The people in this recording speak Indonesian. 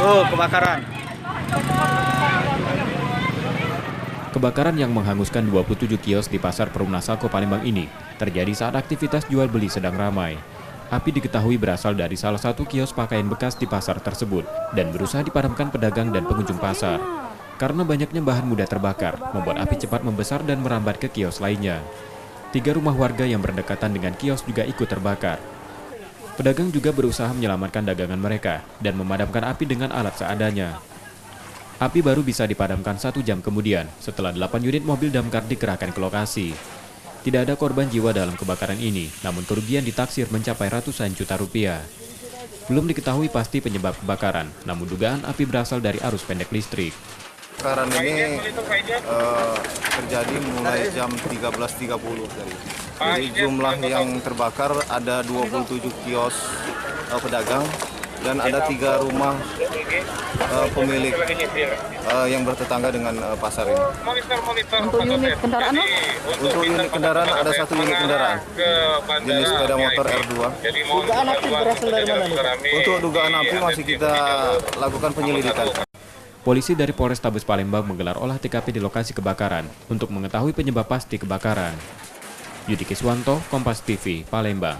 Oh, kebakaran. Kebakaran yang menghanguskan 27 kios di Pasar Perumnasako Palembang ini terjadi saat aktivitas jual beli sedang ramai. Api diketahui berasal dari salah satu kios pakaian bekas di pasar tersebut dan berusaha dipadamkan pedagang dan pengunjung pasar. Karena banyaknya bahan mudah terbakar, membuat api cepat membesar dan merambat ke kios lainnya. 3 rumah warga yang berdekatan dengan kios juga ikut terbakar. Pedagang juga berusaha menyelamatkan dagangan mereka dan memadamkan api dengan alat seadanya. Api baru bisa dipadamkan 1 jam kemudian setelah 8 unit mobil damkar dikerahkan ke lokasi. Tidak ada korban jiwa dalam kebakaran ini, namun kerugian ditaksir mencapai ratusan juta rupiah. Belum diketahui pasti penyebab kebakaran, namun dugaan api berasal dari arus pendek listrik. Kebakaran ini terjadi mulai jam 13.30 tadi. Jadi jumlah yang terbakar ada 27 kios pedagang dan ada 3 rumah pemilik yang bertetangga dengan pasar ini. Untuk unit kendaraan? Untuk unit kendaraan ada 1 unit kendaraan jenis sepeda motor R2. Dugaan api berasal dari mana nih? Untuk dugaan api masih kita lakukan penyelidikan. Polisi dari Polrestabes Palembang menggelar olah TKP di lokasi kebakaran untuk mengetahui penyebab pasti kebakaran. Yudi Kiswanto, Kompas TV, Palembang.